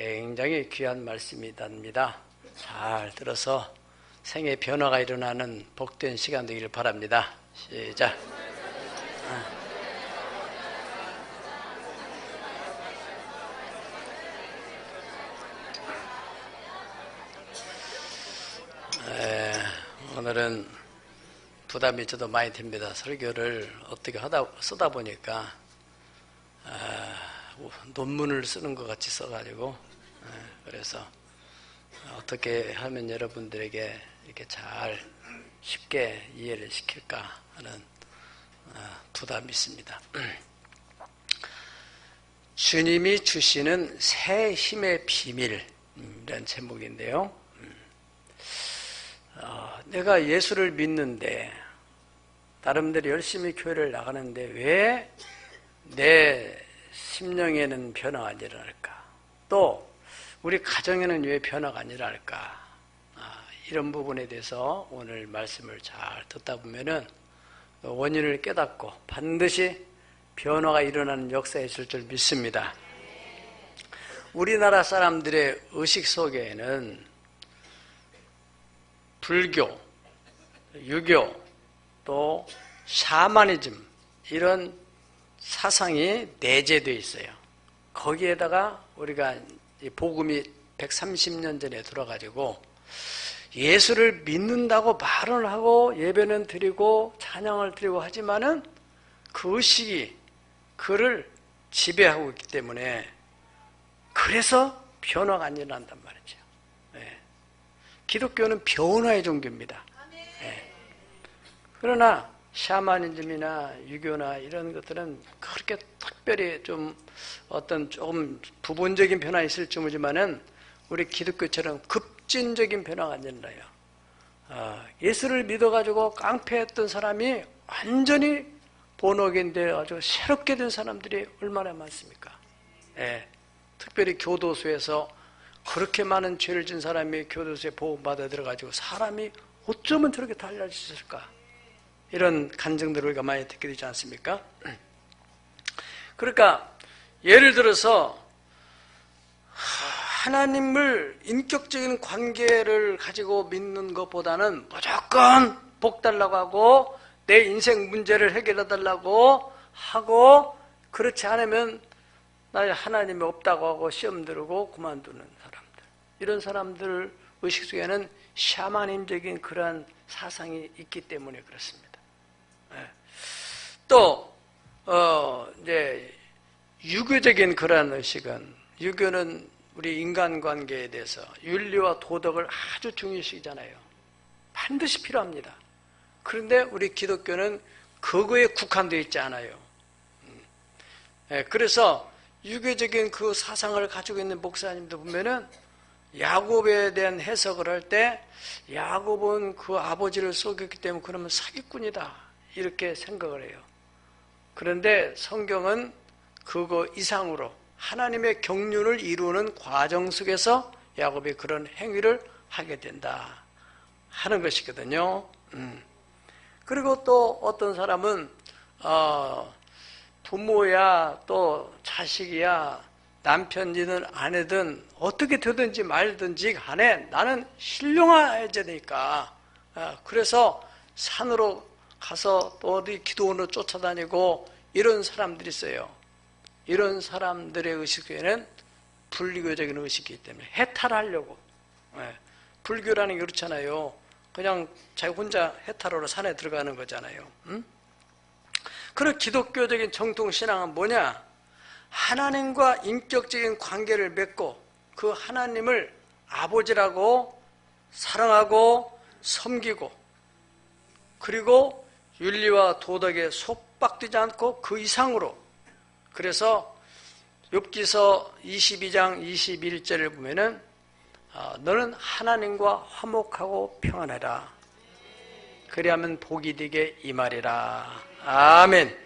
굉장히 귀한 말씀이답니다. 잘 들어서 생의 변화가 일어나는 복된 시간 되기를 바랍니다. 시작. 오늘은 부담이 저도 많이 됩니다. 설교를 어떻게 쓰다 보니까 논문을 쓰는 것 같이 써가지고 그래서 어떻게 하면 여러분들에게 이렇게 잘 쉽게 이해를 시킬까 하는 부담이 있습니다. 주님이 주시는 새 힘의 비밀이라는 제목인데요. 내가 예수를 믿는데 나름대로 열심히 교회를 나가는데 왜 내 심령에는 변화가 안 일어날까? 또 우리 가정에는 왜 변화가 안 일어날까? 이런 부분에 대해서 오늘 말씀을 잘 듣다 보면은 원인을 깨닫고 반드시 변화가 일어나는 역사가 있을 줄 믿습니다. 우리나라 사람들의 의식 속에는 불교, 유교, 또 샤머니즘 이런 사상이 내재되어 있어요. 거기에다가 우리가 복음이 130년 전에 들어가지고 예수를 믿는다고 말을 하고 예배는 드리고 찬양을 드리고 하지만은 그 의식이 그를 지배하고 있기 때문에 그래서 변화가 안 일어난단 말이죠. 기독교는 변화의 종교입니다. 그러나 샤머니즘이나 유교나 이런 것들은 그렇게 특별히 좀 어떤 조금 부분적인 변화 있을지 모르지만은 우리 기독교처럼 급진적인 변화가 안 일어나요. 예수를 믿어가지고 깡패했던 사람이 완전히 본어겐 되어가지고 새롭게 된 사람들이 얼마나 많습니까? 특별히 교도소에서 그렇게 많은 죄를 진 사람이 교도소에 보호받아 들어가지고 사람이 어쩌면 저렇게 달라질 수 있을까? 이런 간증들을 우리가 많이 듣게 되지 않습니까? 그러니까 예를 들어서 하나님을 인격적인 관계를 가지고 믿는 것보다는 무조건 복 달라고 하고 내 인생 문제를 해결해 달라고 하고 그렇지 않으면 나 하나님이 없다고 하고 시험 들고 그만두는 사람들, 이런 사람들 의식 속에는 샤머니즘적인 그러한 사상이 있기 때문에 그렇습니다. 또 이제 유교적인 그러한 의식은, 유교는 우리 인간관계에 대해서 윤리와 도덕을 아주 중요시하잖아요. 반드시 필요합니다. 그런데 우리 기독교는 그거에 국한되어 있지 않아요. 그래서 유교적인 그 사상을 가지고 있는 목사님도 보면은 야곱에 대한 해석을 할 때 야곱은 그 아버지를 속였기 때문에 그러면 사기꾼이다 이렇게 생각을 해요. 그런데 성경은 그거 이상으로 하나님의 경륜을 이루는 과정 속에서 야곱이 그런 행위를 하게 된다 하는 것이거든요. 그리고 또 어떤 사람은 부모야 또 자식이야 남편이든 아내든 어떻게 되든지 말든지 간에 나는 신령해야 되니까 그래서 산으로 가서 또 어디 기도원으로 쫓아다니고 이런 사람들이 있어요. 이런 사람들의 의식 속에는 불교적인 의식이기 때문에 해탈하려고. 불교라는 게 그렇잖아요. 그냥 자기 혼자 해탈하러 산에 들어가는 거잖아요. 그런 기독교적인 정통신앙은 뭐냐? 하나님과 인격적인 관계를 맺고 그 하나님을 아버지라고 사랑하고 섬기고 그리고 윤리와 도덕에 속박되지 않고 그 이상으로, 그래서 욥기서 22장 21절을 보면은 너는 하나님과 화목하고 평안해라. 그리하면 복이 되게 임하리라. 아멘.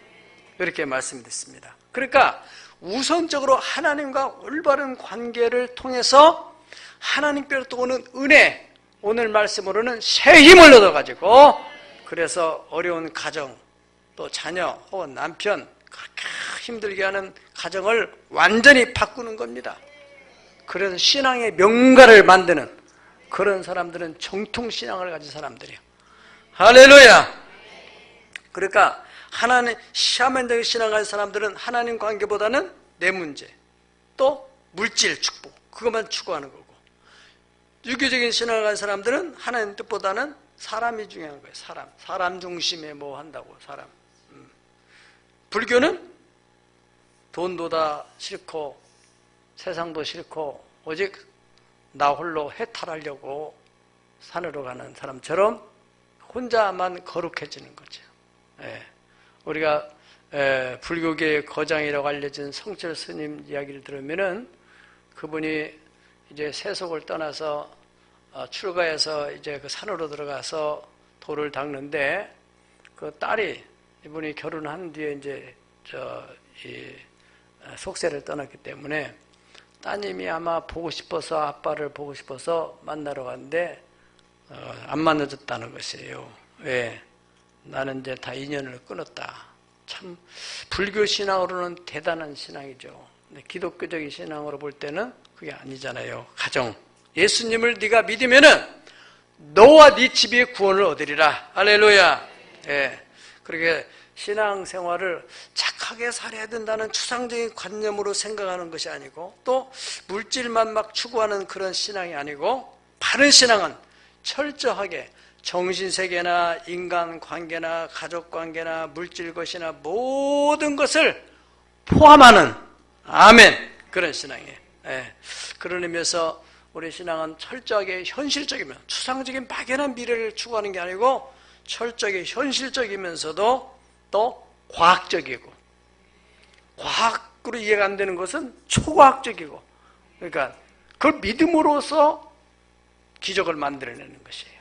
그렇게 말씀드렸습니다. 그러니까 우선적으로 하나님과 올바른 관계를 통해서 하나님께로부터 오는 은혜, 오늘 말씀으로는 새 힘을 얻어가지고 그래서 어려운 가정, 또 자녀 혹은 남편 그렇게 힘들게 하는 가정을 완전히 바꾸는 겁니다. 그래서 신앙의 명가를 만드는 그런 사람들은 정통신앙을 가진 사람들이에요. 할렐루야! 그러니까 하나님, 샤먼적인 신앙을 가진 사람들은 하나님 관계보다는 내 문제, 또 물질 축복, 그것만 추구하는 거고, 유교적인 신앙을 가진 사람들은 하나님 뜻보다는 사람이 중요한 거예요. 사람 중심에 뭐 한다고, 사람. 불교는 돈도 다 싫고 세상도 싫고 오직 나 홀로 해탈하려고 산으로 가는 사람처럼 혼자만 거룩해지는 거죠. 예. 우리가 불교계의 거장이라고 알려진 성철 스님 이야기를 들으면은 그분이 이제 세속을 떠나서 출가해서 이제 그 산으로 들어가서 돌을 닦는데 그 딸이 이분이 결혼한 뒤에 이제 이 속세를 떠났기 때문에 따님이 아마 보고 싶어서 아빠를 보고 싶어서 만나러 갔는데 안 만나줬다는 것이에요. 왜? 나는 이제 다 인연을 끊었다. 참 불교 신앙으로는 대단한 신앙이죠. 근데 기독교적인 신앙으로 볼 때는 그게 아니잖아요. 가정. 예수님을 네가 믿으면은 너와 네 집이 구원을 얻으리라. 할렐루야. 예. 그렇게 신앙생활을 착하게 살아야 된다는 추상적인 관념으로 생각하는 것이 아니고 또 물질만 막 추구하는 그런 신앙이 아니고 바른 신앙은 철저하게 정신세계나 인간관계나 가족관계나 물질것이나 모든 것을 포함하는 아멘 그런 신앙이에요. 예. 그런 의미에서 우리 신앙은 철저하게 현실적이면 추상적인 막연한 미래를 추구하는 게 아니고 철저하게 현실적이면서도 또 과학적이고 과학으로 이해가 안 되는 것은 초과학적이고 그러니까 그걸 믿음으로써 기적을 만들어내는 것이에요.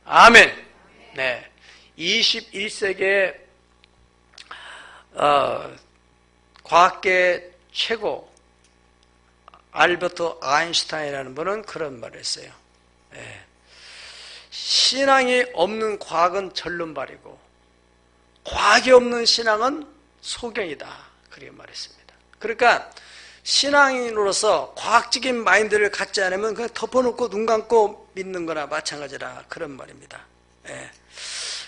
아멘. 네. 21세기의 과학계 최고 알버트 아인슈타인이라는 분은 그런 말을 했어요. 네. 신앙이 없는 과학은 절름발이고 과학이 없는 신앙은 소경이다. 그렇게 말했습니다. 그러니까 신앙인으로서 과학적인 마인드를 갖지 않으면 그냥 덮어놓고 눈 감고 믿는 거나 마찬가지라 그런 말입니다. 예.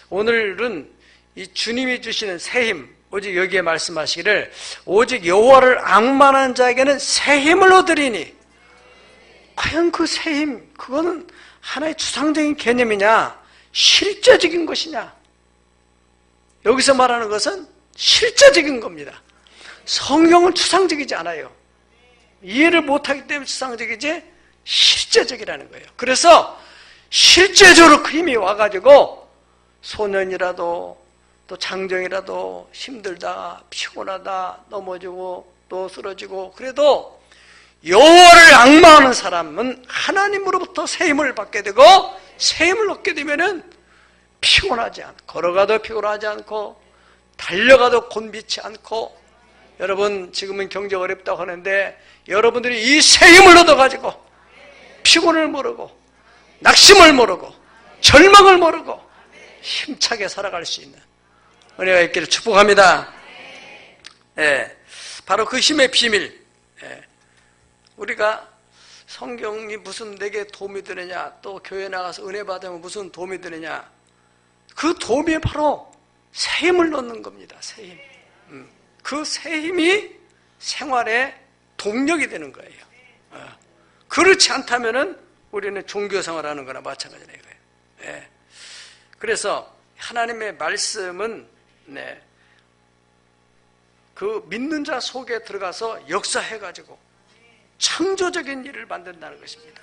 오늘은 이 주님이 주시는 새 힘, 오직 여기에 말씀하시기를 오직 여호와를 앙망하는 자에게는 새 힘을 얻으리니 과연 그 새 힘, 그거는 하나의 추상적인 개념이냐 실제적인 것이냐 여기서 말하는 것은 실제적인 겁니다. 성경은 추상적이지 않아요. 이해를 못하기 때문에 추상적이지 실제적이라는 거예요. 그래서 실제적으로 그 힘이 와가지고 소년이라도 또 장정이라도 힘들다 피곤하다 넘어지고 또 쓰러지고 그래도 여호와를 앙망하는 사람은 하나님으로부터 새 힘을 받게 되고 새 힘을 얻게 되면은 피곤하지 않고 걸어가도 피곤하지 않고 달려가도 곤비치 않고 여러분 지금은 경제 어렵다고 하는데 여러분들이 이 새 힘을 얻어가지고 피곤을 모르고 낙심을 모르고 절망을 모르고 힘차게 살아갈 수 있는 은혜가 있기를 축복합니다. 예, 바로 그 힘의 비밀. 예, 우리가 성경이 무슨 내게 도움이 되느냐 또 교회 나가서 은혜 받으면 무슨 도움이 되느냐 그 도움이 바로 새 힘을 넣는 겁니다. 새 힘. 그 새 힘이 생활의 동력이 되는 거예요. 그렇지 않다면은 우리는 종교생활하는 거나 마찬가지네요. 예. 그래서 하나님의 말씀은 네, 그 믿는 자 속에 들어가서 역사해가지고 창조적인 일을 만든다는 것입니다.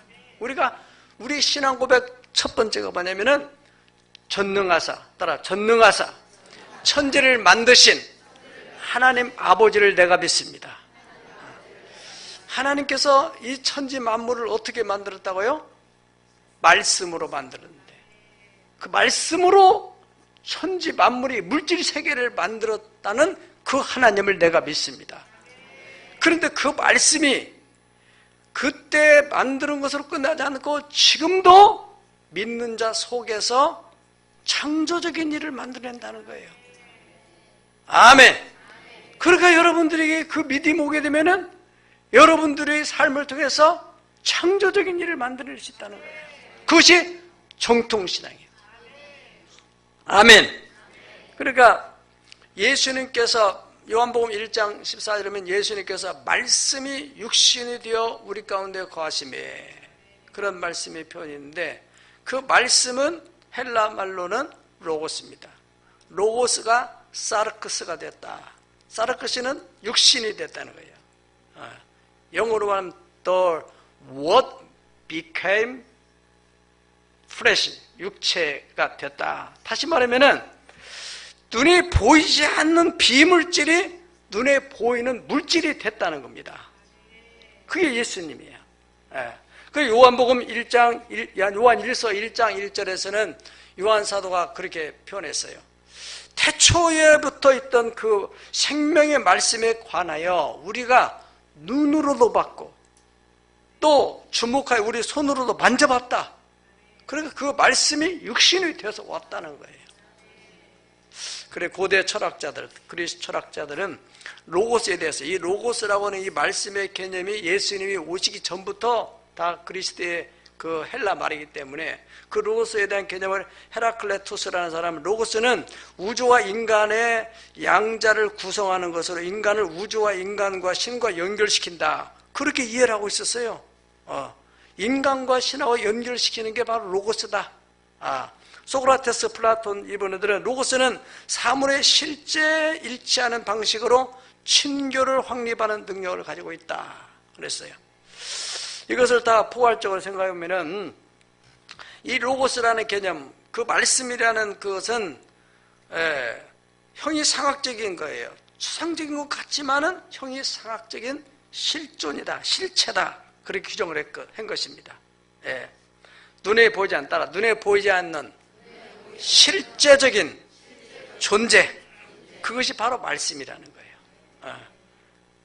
우리 신앙 고백 첫 번째가 뭐냐면은 전능하사 천지를 만드신 하나님 아버지를 내가 믿습니다. 하나님께서 이 천지 만물을 어떻게 만들었다고요? 말씀으로 만들었는데 그 말씀으로 천지 만물이 물질 세계를 만들었다는 그 하나님을 내가 믿습니다. 그런데 그 말씀이 그때 만드는 것으로 끝나지 않고 지금도 믿는 자 속에서 창조적인 일을 만들어낸다는 거예요. 아멘. 그러니까 여러분들에게 그 믿음이 오게 되면은 여러분들의 삶을 통해서 창조적인 일을 만들어낼 수 있다는 거예요. 그것이 정통신앙이에요. 아멘. 그러니까 예수님께서 요한복음 1장 14절에 보면 예수님께서 말씀이 육신이 되어 우리 가운데 거하심에, 그런 말씀이 표현했는데, 그 말씀은 헬라 말로는 로고스입니다. 로고스가 사르크스가 됐다. 사르크스는 육신이 됐다는 거예요. 영어로 말하면 the word became flesh, 육체가 됐다. 다시 말하면은 눈에 보이지 않는 비물질이 눈에 보이는 물질이 됐다는 겁니다. 그게 예수님이에요. 그 요한복음 1장, 요한 1서 1장 1절에서는 요한 사도가 그렇게 표현했어요. 태초에부터 있던 그 생명의 말씀에 관하여 우리가 눈으로도 봤고 또 주목하여 우리 손으로도 만져봤다. 그러니까 그 말씀이 육신이 되어서 왔다는 거예요. 그래, 고대 철학자들, 그리스 철학자들은 로고스에 대해서, 이 로고스라고 하는 이 말씀의 개념이 예수님이 오시기 전부터 다 그리스도의 그 헬라 말이기 때문에 그 로고스에 대한 개념을 헤라클레토스라는 사람은, 로고스는 우주와 인간의 양자를 구성하는 것으로 인간을 우주와 인간과 신과 연결시킨다. 그렇게 이해를 하고 있었어요. 인간과 신하고 연결시키는 게 바로 로고스다. 소크라테스, 플라톤, 이분들은 로고스는 사물의 실제 일치하는 방식으로 친교를 확립하는 능력을 가지고 있다 그랬어요. 이것을 다 포괄적으로 생각해보면 이 로고스라는 개념, 그 말씀이라는 그것은 형이상학적인 거예요. 추상적인 것 같지만은 형이상학적인 실존이다, 실체다, 그렇게 규정을 한 것입니다. 눈에 보이지 않다, 눈에 보이지 않는 실제적인 존재, 그것이 바로 말씀이라는 거예요.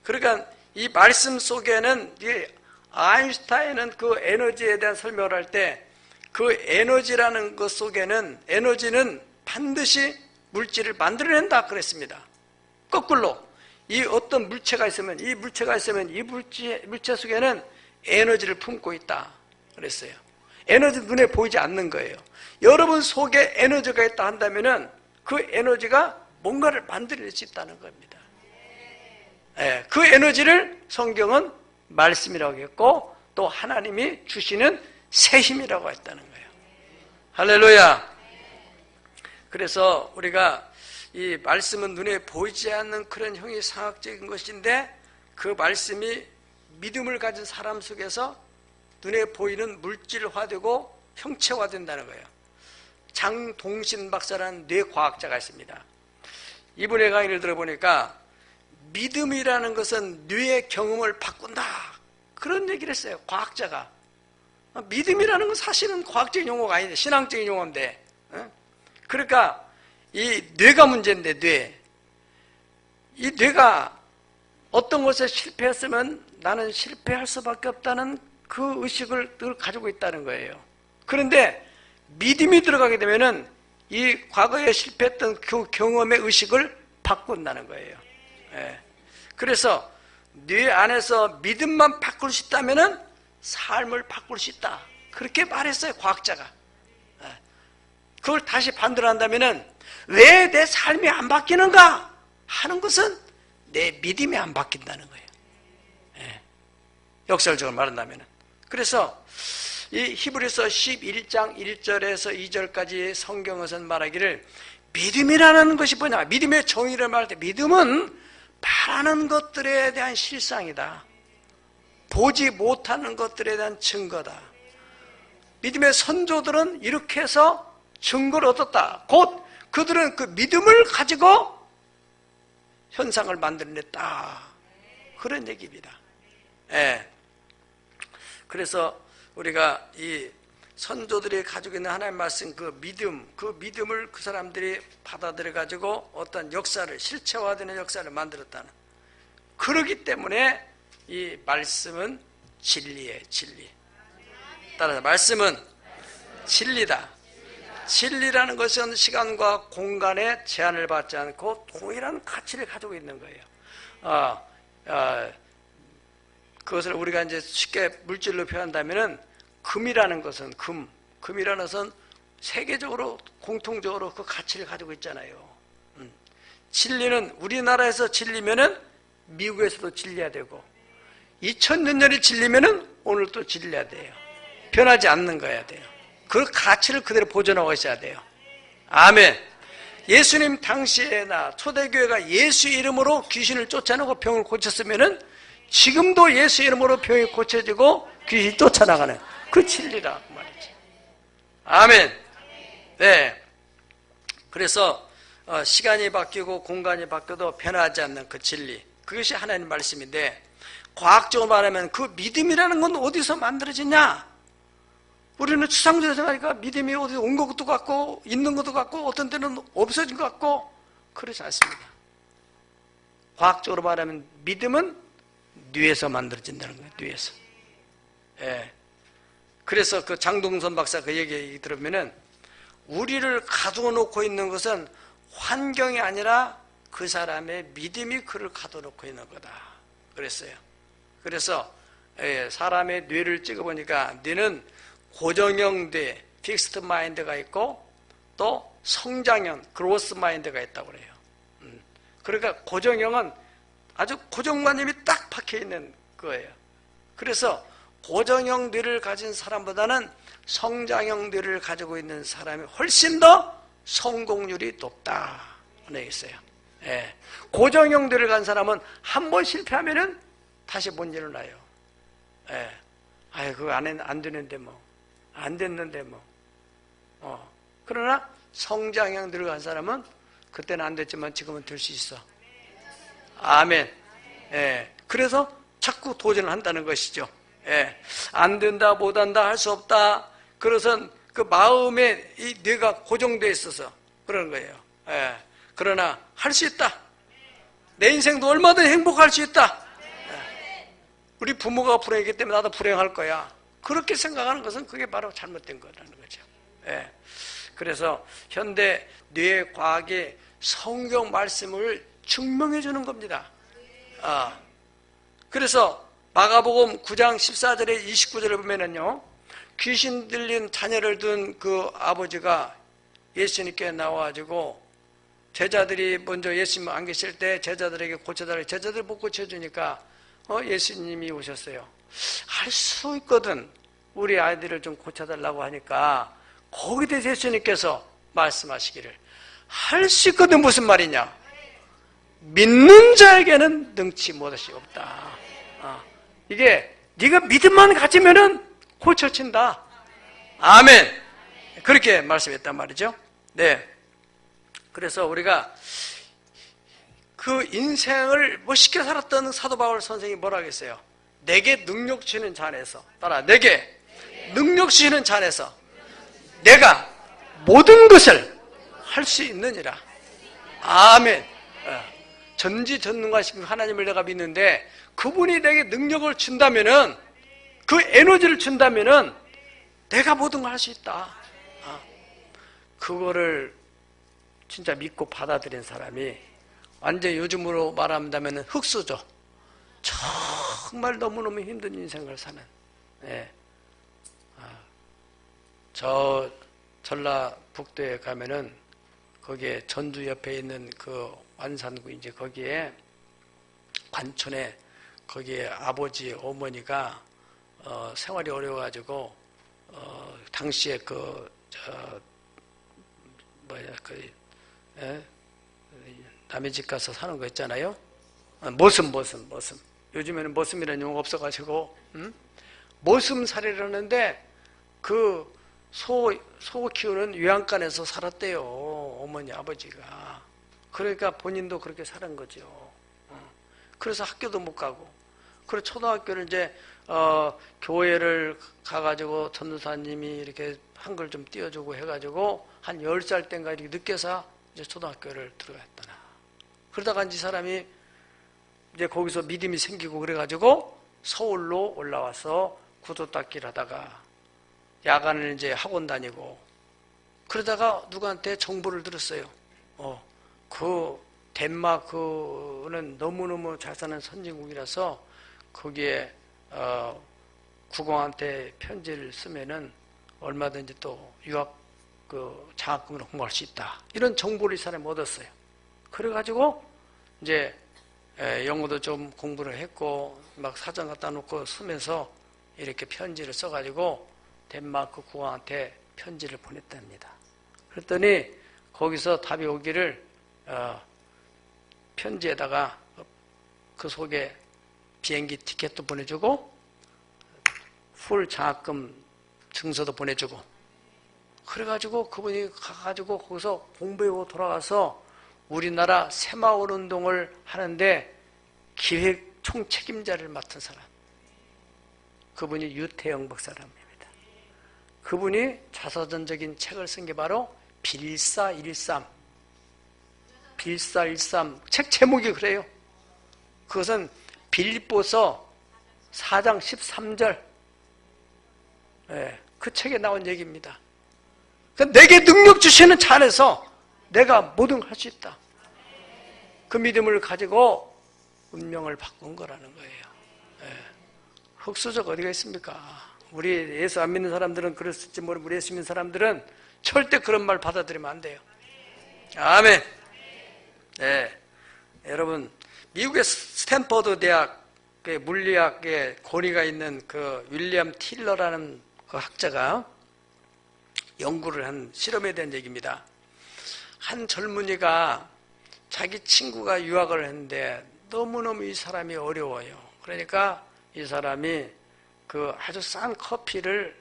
그러니까 이 말씀 속에는, 아인슈타인은 그 에너지에 대한 설명을 할 때 그 에너지라는 것 속에는, 에너지는 반드시 물질을 만들어낸다 그랬습니다. 거꾸로 이 어떤 물체가 있으면 이 물체 속에는 에너지를 품고 있다 그랬어요. 에너지 눈에 보이지 않는 거예요. 여러분 속에 에너지가 있다 한다면은 그 에너지가 뭔가를 만들어낼 수 있다는 겁니다. 그 에너지를 성경은 말씀이라고 했고 또 하나님이 주시는 새 힘이라고 했다는 거예요. 할렐루야. 그래서 우리가 이 말씀은 눈에 보이지 않는 그런 형이상학적인 것인데 그 말씀이 믿음을 가진 사람 속에서 눈에 보이는 물질화되고 형체화된다는 거예요. 장동신 박사라는 뇌과학자가 있습니다. 이분의 강의를 들어보니까 믿음이라는 것은 뇌의 경험을 바꾼다, 그런 얘기를 했어요. 과학자가. 믿음이라는 건 사실은 과학적인 용어가 아닌데 신앙적인 용어인데, 그러니까 이 뇌가 문제인데, 이 뇌가 어떤 것에 실패했으면 나는 실패할 수밖에 없다는 그 의식을 늘 가지고 있다는 거예요. 그런데 믿음이 들어가게 되면은 이 과거에 실패했던 그 경험의 의식을 바꾼다는 거예요. 그래서 뇌 안에서 믿음만 바꿀 수 있다면은 삶을 바꿀 수 있다, 그렇게 말했어요, 과학자가. 그걸 다시 반대로 한다면은 왜 내 삶이 안 바뀌는가 하는 것은 내 믿음이 안 바뀐다는 거예요. 역설적으로 말한다면은. 그래서 이 히브리서 11장 1절에서 2절까지 성경에서는 말하기를, 믿음이라는 것이 뭐냐, 믿음의 정의를 말할 때 믿음은 바라는 것들에 대한 실상이다, 보지 못하는 것들에 대한 증거다. 믿음의 선조들은 이렇게 해서 증거를 얻었다. 곧 그들은 그 믿음을 가지고 현상을 만들어냈다, 그런 얘기입니다. 그래서 우리가 이 선조들이 가지고 있는 하나님의 말씀, 그 믿음을 그 사람들이 받아들여 가지고 어떤 역사를, 실체화되는 역사를 만들었다는, 그러기 때문에 이 말씀은 진리예요, 진리. 따라서 말씀은 진리다. 진리라는 것은 시간과 공간에 제한을 받지 않고 동일한 가치를 가지고 있는 거예요. 그것을 우리가 이제 쉽게 물질로 표현한다면은 금이라는 것은 금이라는 것은 세계적으로 공통적으로 그 가치를 가지고 있잖아요. 진리는 우리나라에서 진리면은 미국에서도 진리해야 되고 2000년 전에 진리면은 오늘 또 진리해야 돼요. 변하지 않는 거야 돼요. 그 가치를 그대로 보존하고 있어야 돼요. 아멘. 예수님 당시에나 초대교회가 예수 이름으로 귀신을 쫓아내고 병을 고쳤으면은 지금도 예수 이름으로 병이 고쳐지고 귀신이 쫓아나가는 그 진리라 말이지. 아멘. 네. 그래서 시간이 바뀌고 공간이 바뀌어도 변하지 않는 그 진리, 그것이 하나님 말씀인데, 과학적으로 말하면 그 믿음이라는 건 어디서 만들어지냐? 우리는 추상적으로 생각하니까 믿음이 어디서 온 것도 같고 있는 것도 같고 어떤 때는 없어진 것 같고 그렇지 않습니다. 과학적으로 말하면 믿음은 뇌에서 만들어진다는 거예요. 뇌에서. 예. 그래서 그 장동선 박사 그 얘기 들으면은 우리를 가두어 놓고 있는 것은 환경이 아니라 그 사람의 믿음이 그를 가두어 놓고 있는 거다. 그랬어요. 그래서 사람의 뇌를 찍어보니까 뇌는 고정형 뇌, 픽스트 마인드가 있고 또 성장형, 그로스 마인드가 있다고 그래요. 그러니까 고정형은 아주 고정관념이 딱 박혀 있는 거예요. 그래서 고정형 뇌를 가진 사람보다는 성장형 뇌를 가지고 있는 사람이 훨씬 더 성공률이 높다. 네, 있어요. 예. 고정형 뇌를 가진 사람은 한 번 실패하면은 다시 못 일어나요. 예. 아유, 그거 안 되는데 뭐. 안 됐는데 뭐. 그러나 성장형 뇌를 가진 사람은 그때는 안 됐지만 지금은 될 수 있어. 아멘. 예. 그래서 자꾸 도전을 한다는 것이죠. 예. 안 된다, 못 한다, 할 수 없다. 그것은 그 마음에 이 뇌가 고정되어 있어서 그러는 거예요. 예. 그러나 할 수 있다. 내 인생도 얼마든지 행복할 수 있다. 예. 우리 부모가 불행했기 때문에 나도 불행할 거야. 그렇게 생각하는 것은 그게 바로 잘못된 거라는 거죠. 예. 그래서 현대 뇌과학이 성경 말씀을 증명해 주는 겁니다. 그래서 마가복음 9장 14절에 29절을 보면은요, 귀신 들린 자녀를 둔 그 아버지가 예수님께 나와가지고 제자들이 먼저 예수님 안 계실 때 제자들에게 고쳐달라고, 제자들이 못 고쳐주니까 예수님이 오셨어요. 할 수 있거든. 우리 아이들을 좀 고쳐달라고 하니까 거기에 대해서 예수님께서 말씀하시기를, 할 수 있거든 무슨 말이냐? 믿는 자에게는 능치 못할수 없다. 이게 네가 믿음만 가지면은 고쳐진다. 아멘. 그렇게 말씀했단 말이죠. 네. 그래서 우리가 그 인생을 멋있게 살았던 사도 바울 선생이 뭐라 하겠어요? 내게 능력 주시는 자 안에서, 따라, 내게 능력 주시는 자 안에서 내가 모든 것을 할 수 있느니라. 아멘. 전지전능하신 하나님을 내가 믿는데 그분이 내게 능력을 준다면은, 그 에너지를 준다면은 내가 모든 걸 할 수 있다. 그거를 진짜 믿고 받아들인 사람이 완전 요즘으로 말한다면 흑수저. 정말 너무너무 힘든 인생을 사는. 예. 저 전라북도에 가면은 거기에 전주 옆에 있는 그 완산구, 이제 거기에 관촌에 거기에 아버지 어머니가 생활이 어려워가지고 당시에 남의 집 가서 사는 거 있잖아요. 머슴. 요즘에는 머슴이라는 용어가 없어가지고 머슴살이라는데 그 소 키우는 요양간에서 살았대요. 어머니 아버지가. 그러니까 본인도 그렇게 살은 거죠. 그래서 학교도 못 가고, 그래서 초등학교를 이제 교회를 가가지고 전도사님이 이렇게 한글 좀 띄워주고 해가지고 한 10살 땐가 이렇게 늦게서 이제 초등학교를 들어갔더나. 그러다가 이제 사람이 이제 거기서 믿음이 생기고 그래가지고 서울로 올라와서 구두 닦기를 하다가 야간을 이제 학원 다니고, 그러다가 누구한테 정보를 들었어요. 그 덴마크는 너무너무 잘 사는 선진국이라서 거기에 국왕한테 편지를 쓰면은 얼마든지 또 유학 장학금으로 공부할 수 있다. 이런 정보를 이 사람이 얻었어요. 그래가지고 이제 영어도 좀 공부를 했고 막 사전 갖다 놓고 쓰면서 이렇게 편지를 써가지고 덴마크 국왕한테 편지를 보냈답니다. 그랬더니 거기서 답이 오기를 편지에다가 그 속에 비행기 티켓도 보내주고 풀 장학금 증서도 보내주고 그래가지고 그분이 가가지고 거기서 공부하고 돌아가서 우리나라 새마을 운동을 하는데 기획 총책임자를 맡은 사람, 그분이 유태영 박사랍니다. 그분이 자서전적인 책을 쓴 게 바로 빌사일삼. 빌사일삼 책 제목이 그래요. 그것은 빌립보서 4장 13절 그 책에 나온 얘기입니다. 내게 능력 주시는 자 안에서 내가 뭐든 할 수 있다. 그 믿음을 가지고 운명을 바꾼 거라는 거예요. 흑수저가 어디가 있습니까? 우리 예수 안 믿는 사람들은 그랬을지 모르고 우리 예수 믿는 사람들은 절대 그런 말 받아들이면 안 돼요. 아멘. 네, 여러분 미국의 스탠퍼드 대학의 물리학의 권위가 있는 그 윌리엄 틸러라는 그 학자가 연구를 한 실험에 대한 얘기입니다. 한 젊은이가 자기 친구가 유학을 했는데 너무너무 이 사람이 어려워요. 그러니까 이 사람이 그 아주 싼 커피를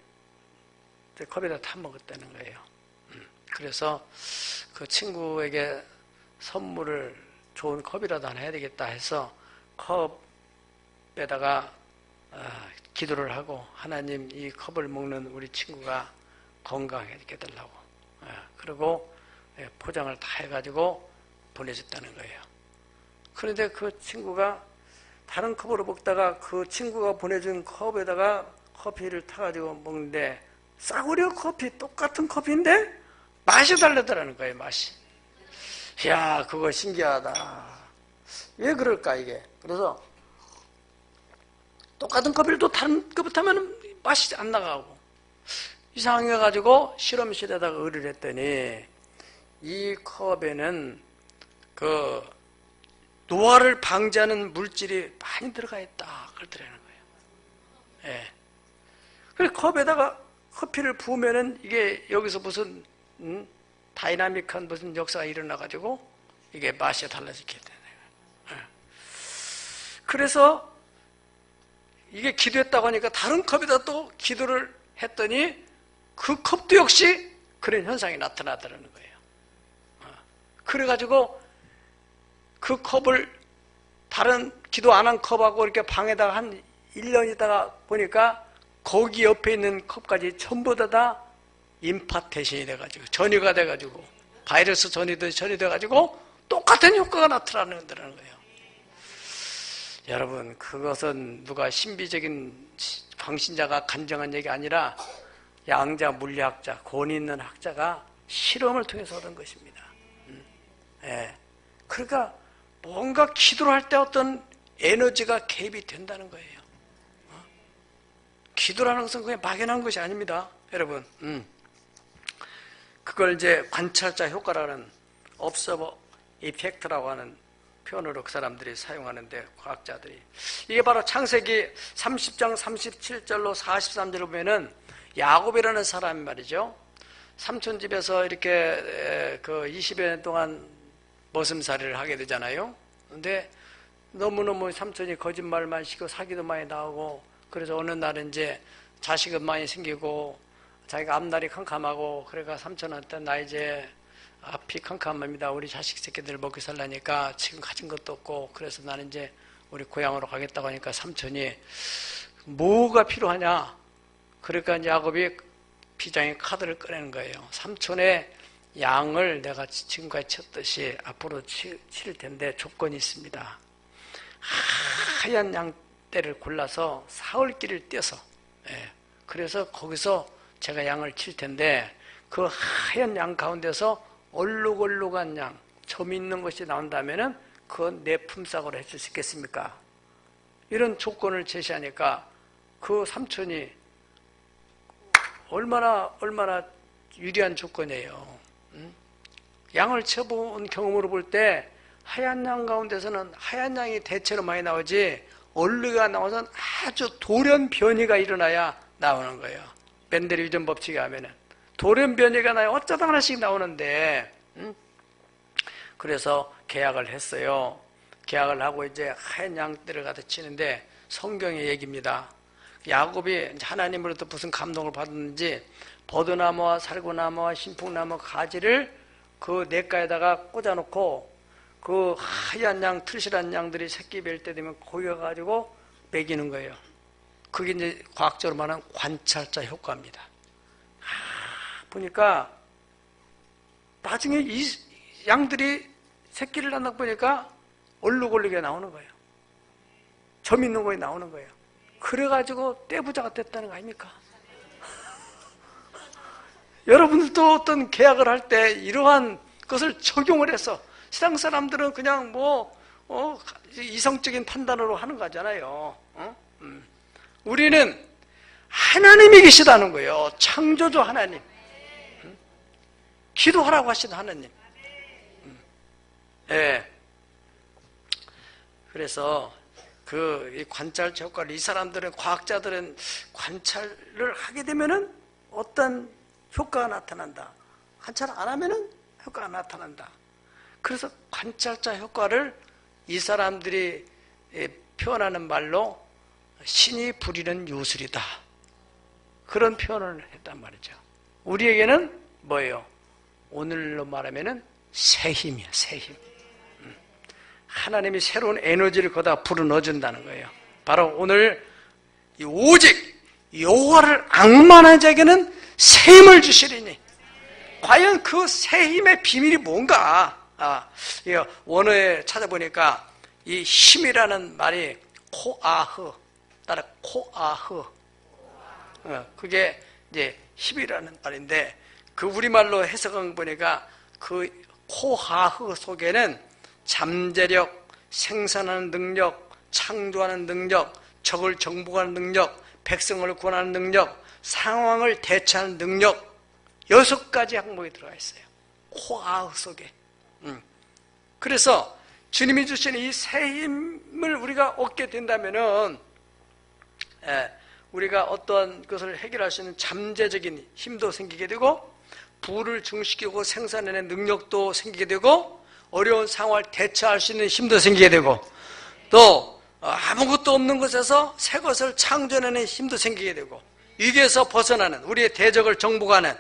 컵에다 타 먹었다는 거예요. 그래서 그 친구에게 선물을 좋은 컵이라도 하나 해야 되겠다 해서 컵에다가 기도를 하고 하나님 이 컵을 먹는 우리 친구가 건강하게 해달라고 그리고 포장을 다 해가지고 보내줬다는 거예요. 그런데 그 친구가 다른 컵으로 먹다가 그 친구가 보내준 컵에다가 커피를 타가지고 먹는데 싸구려 커피 똑같은 커피인데 맛이 다르더라는 거예요. 맛이. 이야 그거 신기하다. 왜 그럴까 이게. 그래서 똑같은 커피를 또 다른 컵부터 하면 맛이 안 나가고 이상해가지고 실험실에다가 의뢰를 했더니 이 컵에는 그 노화를 방지하는 물질이 많이 들어가 있다 그러더라는 거예요. 그래서 컵에다가 커피를 부으면은 이게 여기서 무슨 다이나믹한 무슨 역사가 일어나가지고 이게 맛이 달라지게 되는 거예요. 그래서 이게 기도했다고 하니까 다른 컵에다 또 기도를 했더니 그 컵도 역시 그런 현상이 나타나더라는 거예요. 그래가지고 그 컵을 다른 기도 안 한 컵하고 이렇게 방에다가 한 1년 있다가 보니까 거기 옆에 있는 컵까지 전부 다 임파테이션이 돼가지고 전이가 돼가지고 바이러스 전이 돼가지고 똑같은 효과가 나타나는 거예요. 여러분 그것은 누가 신비적인 광신자가 간증한 얘기 아니라 양자 물리학자 권위 있는 학자가 실험을 통해서 얻은 것입니다. 그러니까 뭔가 기도를 할 때 어떤 에너지가 개입이 된다는 거예요. 기도라는 것은 그냥 막연한 것이 아닙니다. 여러분 그걸 이제 관찰자 효과라는 observer effect라고 하는 표현으로 그 사람들이 사용하는데 과학자들이 이게 바로 창세기 30장 37절로 43절을 보면은 야곱이라는 사람이 말이죠. 삼촌 집에서 이렇게 그 20여 년 동안 머슴살이를 하게 되잖아요. 근데 너무너무 삼촌이 거짓말만 시키고 사기도 많이 나오고 그래서 어느 날은 이제 자식은 많이 생기고 자기가 앞날이 캄캄하고 그러니까 삼촌한테 나 이제 앞이 캄캄합니다. 우리 자식 새끼들 먹고 살라니까 지금 가진 것도 없고 그래서 나는 이제 우리 고향으로 가겠다고 하니까 삼촌이 뭐가 필요하냐. 그러니까 야곱이 비장의 카드를 꺼내는 거예요. 삼촌의 양을 내가 지금까지 쳤듯이 앞으로 칠 텐데 조건이 있습니다. 하얀 양떼를 골라서 사흘길을 떼서 그래서 거기서 제가 양을 칠 텐데 그 하얀 양 가운데서 얼룩얼룩한 양, 점 있는 것이 나온다면은 그건 내 품삯으로 해줄 수 있겠습니까? 이런 조건을 제시하니까 그 삼촌이 얼마나 유리한 조건이에요. 양을 쳐본 경험으로 볼 때 하얀 양 가운데서는 하얀 양이 대체로 많이 나오지, 얼룩이가 나와서는 아주 돌연 변이가 일어나야 나오는 거예요. 멘델의 유전 법칙에 하면은 돌연 변이가 나야 어쩌다 하나씩 나오는데, 그래서 계약을 했어요. 계약을 하고 이제 하얀 양떼를 갖다 치는데, 성경의 얘기입니다. 야곱이 하나님으로부터 무슨 감동을 받았는지 버드나무와 살구나무와 신풍나무 가지를 그 냇가에다가 꽂아놓고 그 하얀 양, 틀실한 양들이 새끼 뵐 때 되면 고여가지고 먹이는 거예요. 그게 이제 과학적으로 말하는 관찰자 효과입니다. 보니까 나중에 이 양들이 새끼를 낳다 보니까 얼룩얼룩이 나오는 거예요. 점 있는 거에 나오는 거예요. 그래가지고 떼부자가 됐다는 거 아닙니까? 여러분들도 어떤 계약을 할 때 이러한 것을 적용을 해서, 세상 사람들은 그냥 이성적인 판단으로 하는 거잖아요. 우리는 하나님이 계시다는 거예요. 창조주 하나님. 기도하라고 하시는 하나님. 예. 그래서 이 관찰 효과를, 이 사람들은, 과학자들은 관찰을 하게 되면은 어떤 효과가 나타난다. 관찰 안 하면은 효과가 나타난다. 그래서 관찰자 효과를 이 사람들이 표현하는 말로 신이 부리는 요술이다. 그런 표현을 했단 말이죠. 우리에게는 뭐예요? 오늘로 말하면은 새 힘이야, 새 힘. 하나님이 새로운 에너지를 거기다 불어넣어준다는 거예요. 바로 오늘 오직 여호와를 앙만한 자에게는 새 힘을 주시리니. 과연 그 새 힘의 비밀이 뭔가? 원어에 찾아보니까 이 힘이라는 말이 코아흐, 따라 코아흐. 그게 이제 힘이라는 말인데, 그 우리말로 해석한 거 보니까 그 코하흐 속에는 잠재력, 생산하는 능력, 창조하는 능력, 적을 정복하는 능력, 백성을 구원하는 능력, 상황을 대처하는 능력, 6가지 항목이 들어가 있어요. 코아흐 속에. 그래서 주님이 주신 이 새 힘을 우리가 얻게 된다면은, 우리가 어떠한 것을 해결할 수 있는 잠재적인 힘도 생기게 되고, 부를 증식시키고 생산하는 능력도 생기게 되고, 어려운 상황을 대처할 수 있는 힘도 생기게 되고, 또 아무것도 없는 곳에서 새 것을 창조하는 힘도 생기게 되고, 위기에서 벗어나는, 우리의 대적을 정복하는,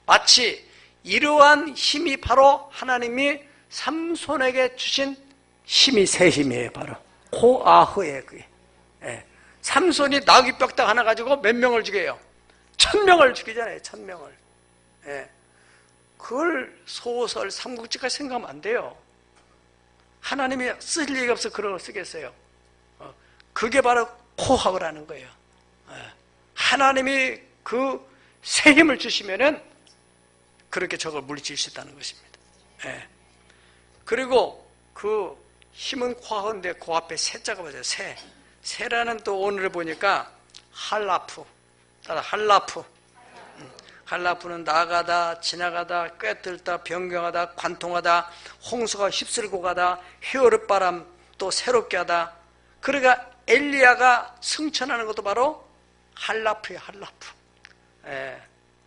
마치 이러한 힘이 바로 하나님이 삼손에게 주신 힘이 새 힘이에요. 바로 코아흐예요. 그게. 삼손이 나귀뼈딱 하나 가지고 몇 명을 죽여요? 1000명을 죽이잖아요. 1000명을. 그걸 소설, 삼국지까지 생각하면 안 돼요. 하나님이 쓸 얘기가 없어 그런 걸 쓰겠어요. 그게 바로 코아흐라는 거예요. 하나님이 그 새 힘을 주시면은 그렇게 적을 물리칠 수 있다는 것입니다. 그리고 그 힘은 코아흐인데 그 앞에 새자가 맞아요. 새라는 또 오늘을 보니까 할라프, 따라 할라프. 할라프는 나가다, 지나가다, 꿰뚫다, 변경하다, 관통하다, 홍수가 휩쓸고 가다, 히오르바람 또 새롭게 하다. 그러니까 엘리야가 승천하는 것도 바로 할라프예요. 할라프.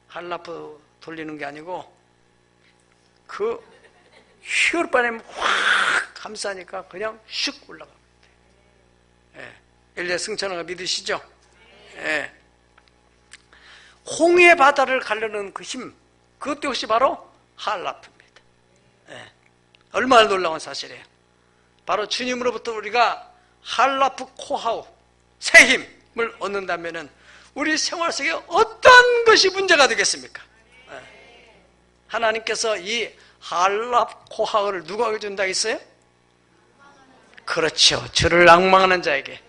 할라프 돌리는 게 아니고 그 히오르바람이 확 감싸니까 그냥 슉 올라갑니다. 엘리야 승천하는 거 믿으시죠? 홍해 바다를 가르는 그 힘, 그것도 역시 바로 할라프입니다. 얼마나 놀라운 사실이에요. 바로 주님으로부터 우리가 할라프 코하우, 새 힘을 얻는다면 우리 생활 속에 어떤 것이 문제가 되겠습니까? 하나님께서 이 할라프 코하우를 누구에게 준다 했어요? 그렇죠. 주를 앙망하는 자에게.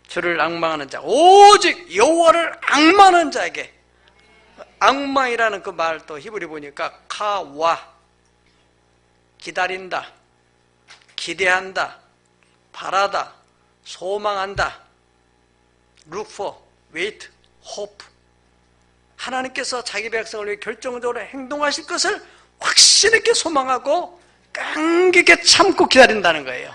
주를 앙망하는 자, 오직 여호와를 앙망하는 자에게. 앙망이라는 그 말 또 히브리 보니까 카와, 기다린다, 기대한다, 바라다, 소망한다. look for, wait, hope. 하나님께서 자기 백성을 위해 결정적으로 행동하실 것을 확신 있게 소망하고 끈기 있게 참고 기다린다는 거예요.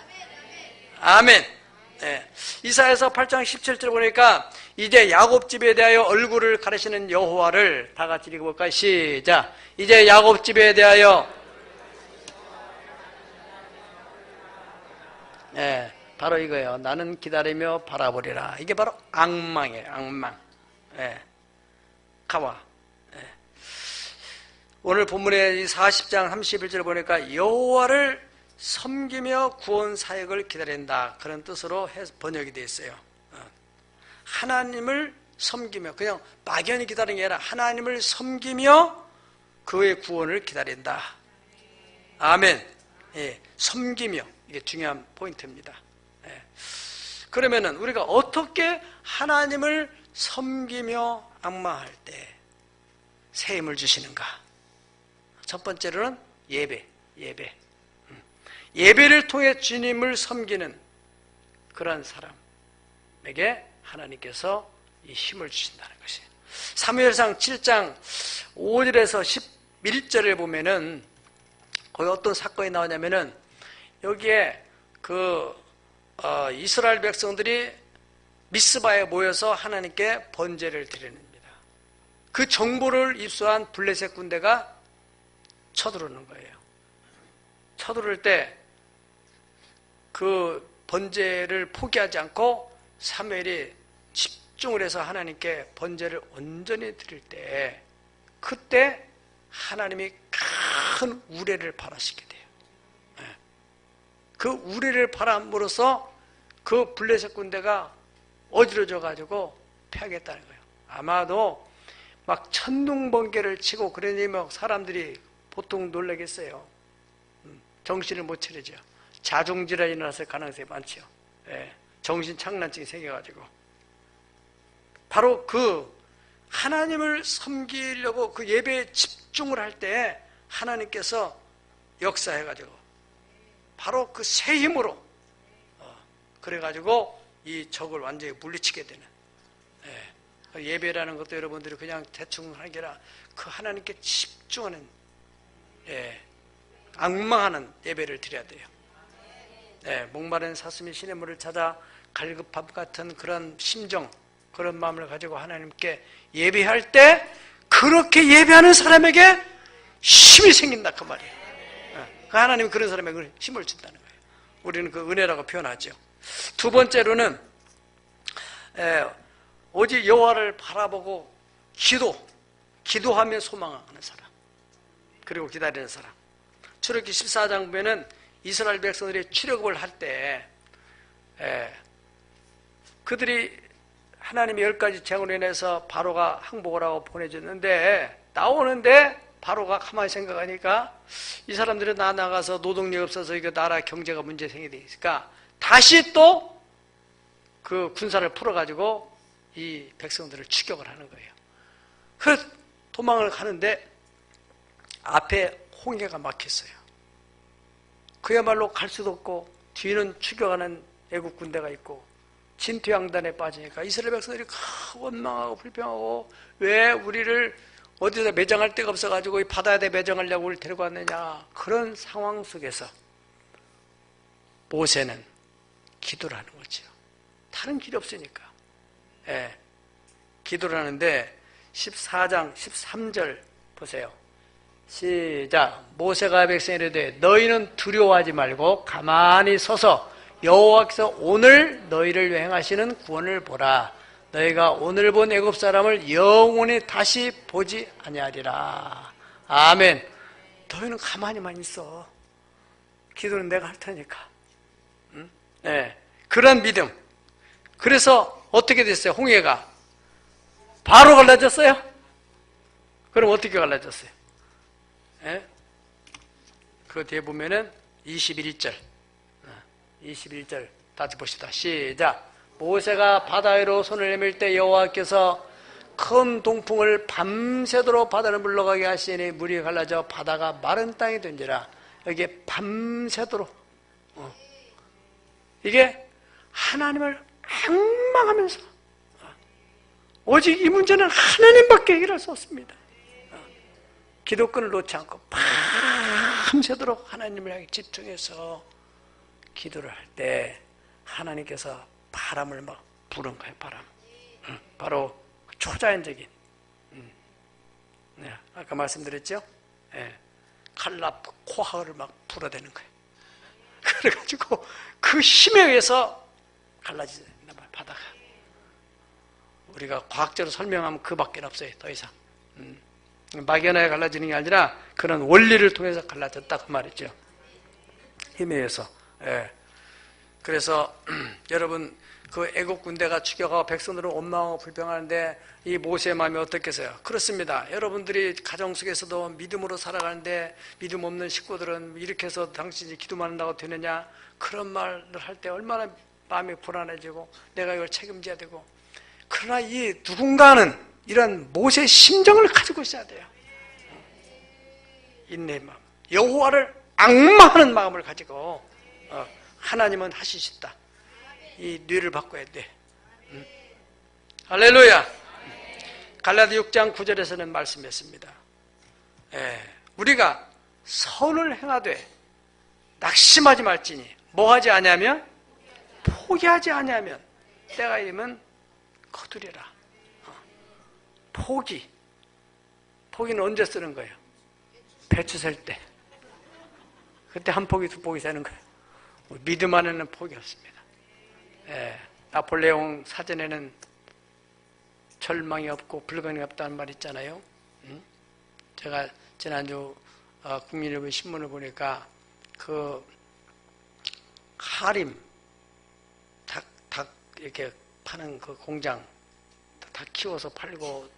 아멘. 네. 이사야서 8장 17절 보니까 이제 야곱 집에 대하여 얼굴을 가리시는 여호와를 다 같이 읽어볼까요? 시작. 이제 야곱 집에 대하여, 네, 바로 이거예요. 나는 기다리며 바라보리라. 이게 바로 악망이에요. 악망. 네. 가와. 네. 오늘 본문의 40장 31절 보니까 여호와를 섬기며 구원 사역을 기다린다, 그런 뜻으로 번역이 되어 있어요. 하나님을 섬기며, 그냥 막연히 기다리는 게 아니라 하나님을 섬기며 그의 구원을 기다린다. 아멘. 예, 섬기며, 이게 중요한 포인트입니다. 예. 그러면은 우리가 어떻게 하나님을 섬기며 악마할 때 새 힘을 주시는가? 첫 번째로는 예배. 예배를 통해 주님을 섬기는 그런 사람에게 하나님께서 이 힘을 주신다는 것이에요. 사무엘상 7장 5절에서 11절을 보면은 거기 어떤 사건이 나오냐면은 여기에 이스라엘 백성들이 미스바에 모여서 하나님께 번제를 드립니다. 그 정보를 입수한 블레셋 군대가 쳐들어오는 거예요. 쳐들어올 때 그 번제를 포기하지 않고 사무엘이 집중을 해서 하나님께 번제를 온전히 드릴 때, 그때 하나님이 큰 우레를 발하시게 돼요. 그 우레를 발함으로써 그 블레셋 군대가 어지러져 가지고 패하겠다는 거예요. 아마도 막 천둥번개를 치고 그러니 막 사람들이 보통 놀라겠어요. 정신을 못 차리죠. 자중질환이 일어났을 가능성이 많죠. 예, 정신 착란증이 생겨가지고. 바로 그 하나님을 섬기려고 그 예배에 집중을 할 때 하나님께서 역사해가지고 바로 그 새 힘으로 그래가지고 이 적을 완전히 물리치게 되는, 예배라는 것도 여러분들이 그냥 대충 하는 게 아니라 그 하나님께 집중하는, 악망하는 예배를 드려야 돼요. 목마른 사슴이 시냇물을 찾아 갈급함 같은 그런 심정, 그런 마음을 가지고 하나님께 예배할 때 그렇게 예배하는 사람에게 힘이 생긴다, 그 말이에요. 하나님은 그런 사람에게 힘을 준다는 거예요. 우리는 그 은혜라고 표현하죠. 두 번째로는 오직 여호와를 바라보고 기도하며 소망하는 사람, 그리고 기다리는 사람. 출애굽기 14장 보면은 이스라엘 백성들이 출애굽을 할 때 그들이 하나님의 10가지 재앙으로 인해서 바로가 항복을 하고 보내줬는데, 나오는데 바로가 가만히 생각하니까 이 사람들은 나가서 노동력 없어서 이거 나라 경제가 문제 생기니까 다시 또 그 군사를 풀어가지고 이 백성들을 추격을 하는 거예요. 그 도망을 가는데 앞에 홍해가 막혔어요. 그야말로 갈 수도 없고 뒤는 추격하는 애국 군대가 있고 진퇴양단에 빠지니까 이스라엘 백성들이 원망하고 불평하고, 왜 우리를 어디서 매장할 데가 없어가지고 이 바다에 매장하려고 우리를 데리고 왔느냐. 그런 상황 속에서 모세는 기도를 하는 거죠. 다른 길이 없으니까. 기도를 하는데 14장 13절 보세요. 시작. 모세가 백성에게 이르되 너희는 두려워하지 말고 가만히 서서 여호와께서 오늘 너희를 행하시는 구원을 보라. 너희가 오늘 본 애굽 사람을 영원히 다시 보지 아니하리라. 아멘. 너희는 가만히만 있어. 기도는 내가 할 테니까. 응? 그런 믿음. 그래서 어떻게 됐어요? 홍해가 바로 갈라졌어요? 그럼 어떻게 갈라졌어요? 그 뒤에 보면은 21절 다시 봅시다. 시작. 모세가 바다 위로 손을 내밀 때 여호와께서 큰 동풍을 밤새도록 바다를 물러가게 하시니 물이 갈라져 바다가 마른 땅이 된지라. 여기에 밤새도록, 이게 하나님을 악망하면서 오직 이 문제는 하나님밖에 해결할 수 없습니다. 기도권을 놓지 않고 밤새도록 하나님을 향해 집중해서 기도를 할 때 하나님께서 바람을 막 부는 거예요. 바람. 바로 초자연적인. 네, 아까 말씀드렸죠? 네, 칼라 코하를 막 불어대는 거예요. 그래가지고 그 힘에 의해서 갈라진단 말이에요. 바다가. 우리가 과학적으로 설명하면 그밖에 없어요. 더 이상. 막연하게 갈라지는 게 아니라 그런 원리를 통해서 갈라졌다 그 말이죠. 힘에 의해서. 예. 그래서 여러분 그 애국 군대가 추격하고 백성들은 원망하고 불평하는데 이 모세의 마음이 어떻겠어요? 그렇습니다. 여러분들이 가정 속에서도 믿음으로 살아가는데 믿음 없는 식구들은 이렇게 해서 당신이 기도만 한다고 되느냐? 그런 말을 할 때 얼마나 마음이 불안해지고 내가 이걸 책임져야 되고. 그러나 이 누군가는 이런 모세의 심정을 가지고 있어야 돼요. 인내의 마음. 여호와를 앙망하는 마음을 가지고 하나님은 하실 수 있다. 이 뇌를 바꿔야 돼. 할렐루야. 갈라디 6장 9절에서는 말씀했습니다. 우리가 선을 행하되 낙심하지 말지니 뭐하지 아니하면 포기하지 아니하면 때가 이르면 거두리라. 포기는 언제 쓰는 거예요? 배추 셀 때. 그때 한 포기 두 포기 세는 거예요. 믿음 안에는 포기 없습니다. 나폴레옹 사전에는 절망이 없고 불가능이 없다는 말 있잖아요. 제가 지난주 국민일보 신문을 보니까 그 하림 닭 이렇게 파는 그 공장 닭 키워서 팔고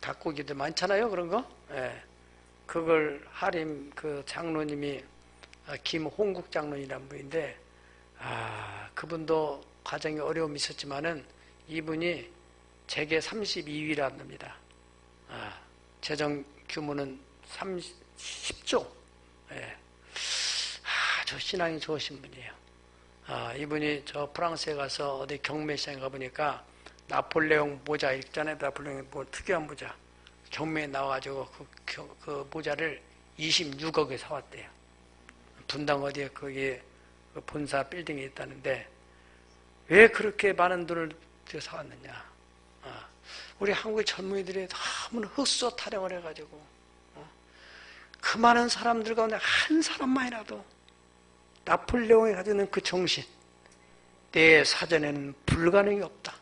닭고기들 많잖아요. 그런 거. 그걸 하림 그 장로님이 김홍국 장로님이란 분인데 그분도 과정에 어려움이 있었지만은 이분이 재계 32위란 겁니다. 재정 규모는 10조. 아주 신앙이 좋으신 분이에요. 이분이 저 프랑스에 가서 어디 경매시장에 가보니까 나폴레옹 모자 있잖아요. 나폴레옹 특이한 모자. 경매에 나와가지고 그 모자를 26억에 사왔대요. 분당 어디에 거기에 본사 빌딩이 있다는데 왜 그렇게 많은 돈을 사왔느냐? 우리 한국의 젊은이들이 너무 흑수 타령을 해가지고 그 많은 사람들 가운데 한 사람만이라도 나폴레옹이 가지고 있는 그 정신, 내 사전에는 불가능이 없다.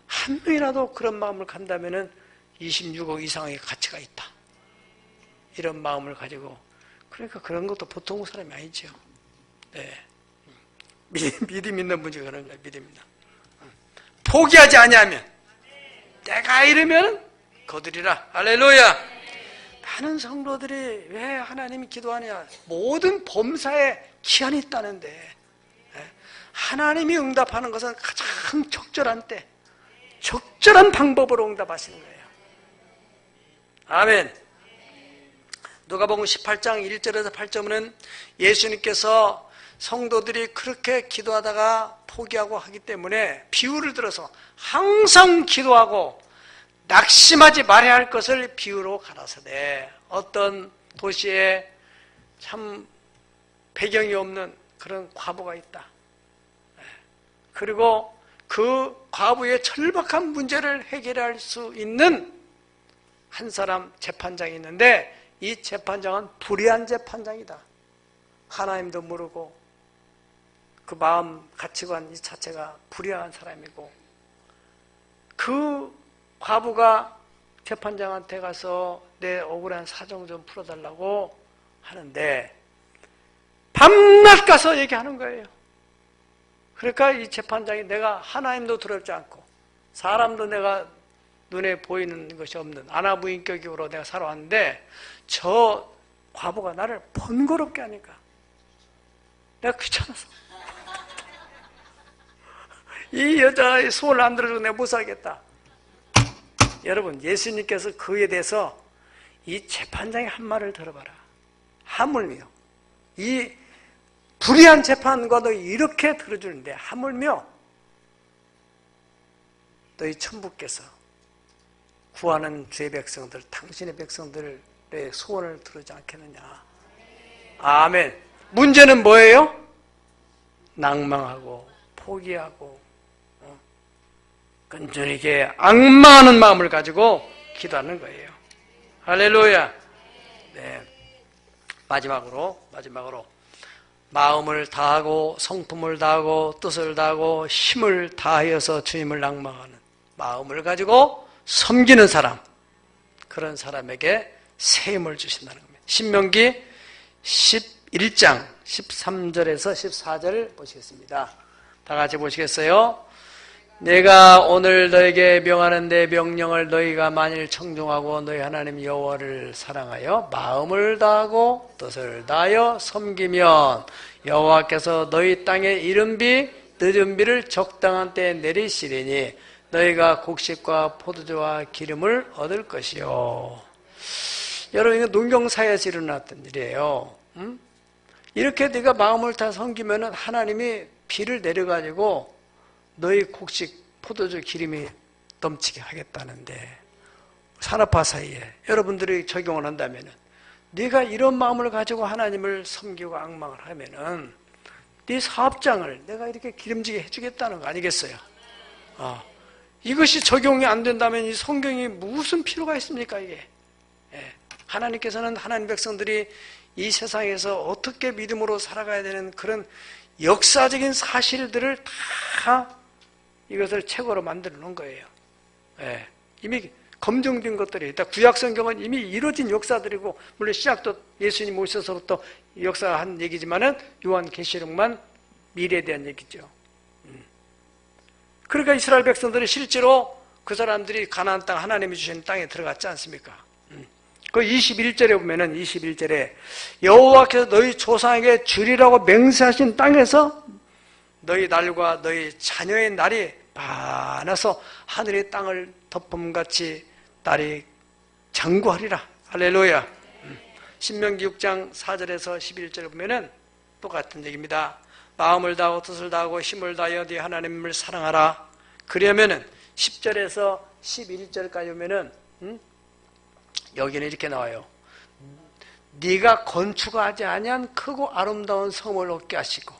한 명이라도 그런 마음을 간다면은 26억 이상의 가치가 있다. 이런 마음을 가지고, 그러니까 그런 것도 보통 사람이 아니죠. 네. 믿음 있는 분이 그런 거예요. 믿음 있는. 포기하지 아니하면 내가 이르면 거두리라. 할렐루야. 많은 성도들이 왜 하나님이 기도하냐? 모든 범사에 기한이 있다는데 하나님이 응답하는 것은 가장 적절한 때, 적절한 방법으로 응답하시는 거예요. 아멘. 누가복음 18장 1절에서 8절은 예수님께서 성도들이 그렇게 기도하다가 포기하고 하기 때문에 비유를 들어서 항상 기도하고 낙심하지 말아야 할 것을 비유로 가라사대. 어떤 도시에 참 배경이 없는 그런 과부가 있다. 그리고 그 과부의 절박한 문제를 해결할 수 있는 한 사람 재판장이 있는데 이 재판장은 불의한 재판장이다. 하나님도 모르고 그 마음 가치관 이 자체가 불의한 사람이고, 그 과부가 재판장한테 가서 내 억울한 사정 좀 풀어달라고 하는데 밤낮 가서 얘기하는 거예요. 그러니까 이 재판장이 내가 하나님도 두렵지 않고 사람도 내가 눈에 보이는 것이 없는 아나부인격으로 내가 살아왔는데 저 과부가 나를 번거롭게 하니까 내가 귀찮아서 이 여자의 소원을 안 들어주고 내가 못 살겠다. 여러분, 예수님께서 그에 대해서 이 재판장의 한 말을 들어봐라. 하물며 이 불의한 재판과 너희 이렇게 들어주는데 하물며 너희 천부께서 구하는 주의 백성들, 당신의 백성들의 소원을 들어주지 않겠느냐. 아멘. 문제는 뭐예요? 낭망하고 포기하고 끈질기게 악마하는 마음을 가지고 기도하는 거예요. 할렐루야. 네. 마지막으로 마음을 다하고 성품을 다하고 뜻을 다하고 힘을 다하여서 주님을 낭망하는 마음을 가지고 섬기는 사람, 그런 사람에게 새 힘을 주신다는 겁니다. 신명기 11장 13절에서 14절을 보시겠습니다. 다 같이 보시겠어요? 내가 오늘 너에게 명하는 내 명령을 너희가 만일 청종하고 너희 하나님 여호와를 사랑하여 마음을 다하고 뜻을 다하여 섬기면 여호와께서 너희 땅에 이른 비 늦은 비를 적당한 때에 내리시리니 너희가 곡식과 포도주와 기름을 얻을 것이요. 여러분, 이거 농경사에서 일어났던 일이에요. 이렇게 네가 마음을 다 섬기면 하나님이 비를 내려가지고 너희 곡식, 포도주, 기름이 넘치게 하겠다는데, 산업화 사이에 여러분들이 적용을 한다면 네가 이런 마음을 가지고 하나님을 섬기고 악망을 하면은 네 사업장을 내가 이렇게 기름지게 해주겠다는 거 아니겠어요? 이것이 적용이 안 된다면 이 성경이 무슨 필요가 있습니까, 이게? 하나님께서는 하나님 백성들이 이 세상에서 어떻게 믿음으로 살아가야 되는 그런 역사적인 사실들을 다 이것을 책으로 만들어 놓은 거예요. 이미 검증된 것들이 있다. 구약 성경은 이미 이루어진 역사들이고, 물론 시작도 예수님 오셔서부터 역사한 얘기지만은 요한계시록만 미래에 대한 얘기죠. 그러니까 이스라엘 백성들이 실제로 그 사람들이 가나안 땅, 하나님이 주신 땅에 들어갔지 않습니까? 그 21절에 보면은 21절에 여호와께서 너희 조상에게 주리라고 맹세하신 땅에서 너희 날과 너희 자녀의 날이 많아서 하늘의 땅을 덮음같이 날이 장구하리라. 할렐루야. 신명기 6장 4절에서 11절에 보면은 똑같은 얘기입니다. 마음을 다하고 뜻을 다하고 힘을 다하여 네 하나님을 사랑하라. 그러면은 10절에서 11절까지 보면은 여기는 이렇게 나와요. 네가 건축하지 아니한 크고 아름다운 성을 얻게 하시고,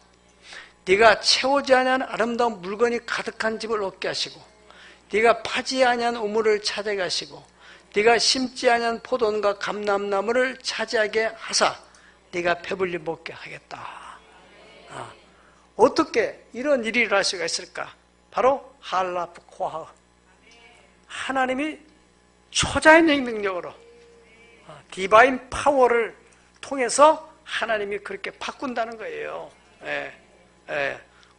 네가 채우지 아니한 아름다운 물건이 가득한 집을 얻게 하시고, 네가 파지 아니한 우물을 차지하게 하시고, 네가 심지 아니한 포도원과 감람나무를 차지하게 하사 네가 배불리 먹게 하겠다. 어떻게 이런 일이 일어날 수가 있을까? 바로 할라프 코하, 하나님이 초자연적인 능력으로 디바인 파워를 통해서 하나님이 그렇게 바꾼다는 거예요.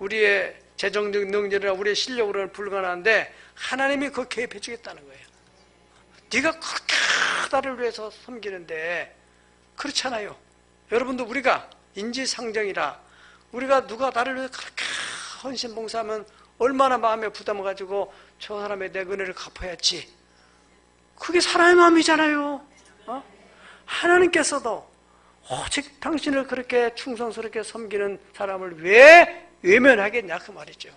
우리의 재정적 능력이나 우리의 실력으로는 불가능한데 하나님이 그거 개입해 주겠다는 거예요. 네가 그렇게 나를 위해서 섬기는데 그렇잖아요. 여러분도 우리가 인지상정이라, 우리가 누가 나를 위해서 그렇게 헌신봉사하면 얼마나 마음에 부담을 가지고 저 사람의 내 은혜를 갚아야지. 그게 사람의 마음이잖아요. 하나님께서도 오직 당신을 그렇게 충성스럽게 섬기는 사람을 왜 외면하겠냐 그 말이죠.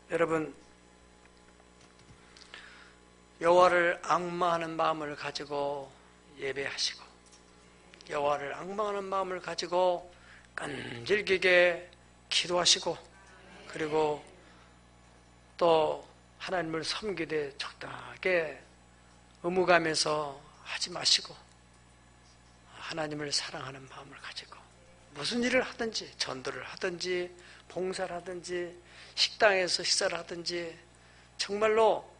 여러분, 여호와를 앙망하는 마음을 가지고 예배하시고, 여호와를 앙망하는 마음을 가지고 끈질기게 기도하시고, 그리고 또 하나님을 섬기되 적당하게 의무감에서 하지 마시고 하나님을 사랑하는 마음을 가지고 무슨 일을 하든지, 전도를 하든지 봉사를 하든지 식당에서 식사를 하든지 정말로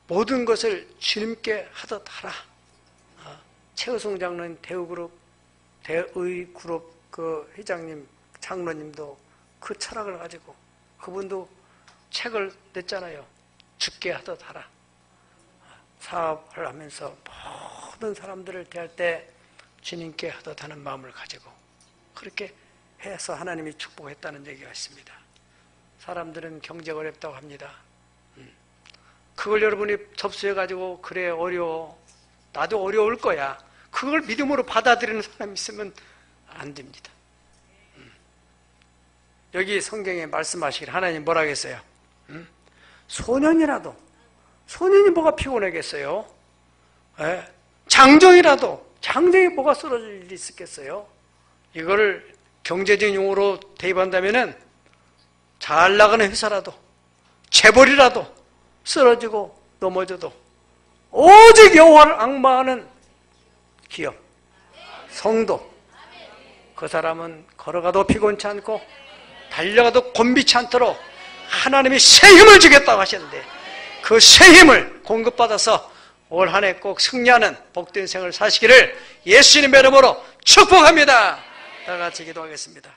모든 것을 주님께 하듯 하라. 최우성 장로님 대의그룹 그 회장님, 장로님도 그 철학을 가지고 그분도 책을 냈잖아요. 죽게 하듯 하라. 사업을 하면서 모든 사람들을 대할 때 주님께 하듯 하는 마음을 가지고 그렇게 해서 하나님이 축복했다는 얘기가 있습니다. 사람들은 경제가 어렵다고 합니다. 그걸 여러분이 접수해가지고 그래 어려워, 나도 어려울 거야. 그걸 믿음으로 받아들이는 사람이 있으면 안 됩니다. 여기 성경에 말씀하시길 하나님 뭐라 하겠어요? 소년이 뭐가 피곤하겠어요? 예? 장정이 뭐가 쓰러질 일이 있겠어요? 이걸 경제적인 용어로 대입한다면은 잘 나가는 회사라도 재벌이라도 쓰러지고 넘어져도 오직 여호와를 앙망하는 기업, 성도, 그 사람은 걸어가도 피곤치 않고 달려가도 곤비치 않도록 하나님이 새 힘을 주겠다고 하셨는데 그 새 힘을 공급받아서 올 한 해 꼭 승리하는 복된 생을 사시기를 예수님의 이름으로 축복합니다. 다 같이 기도하겠습니다.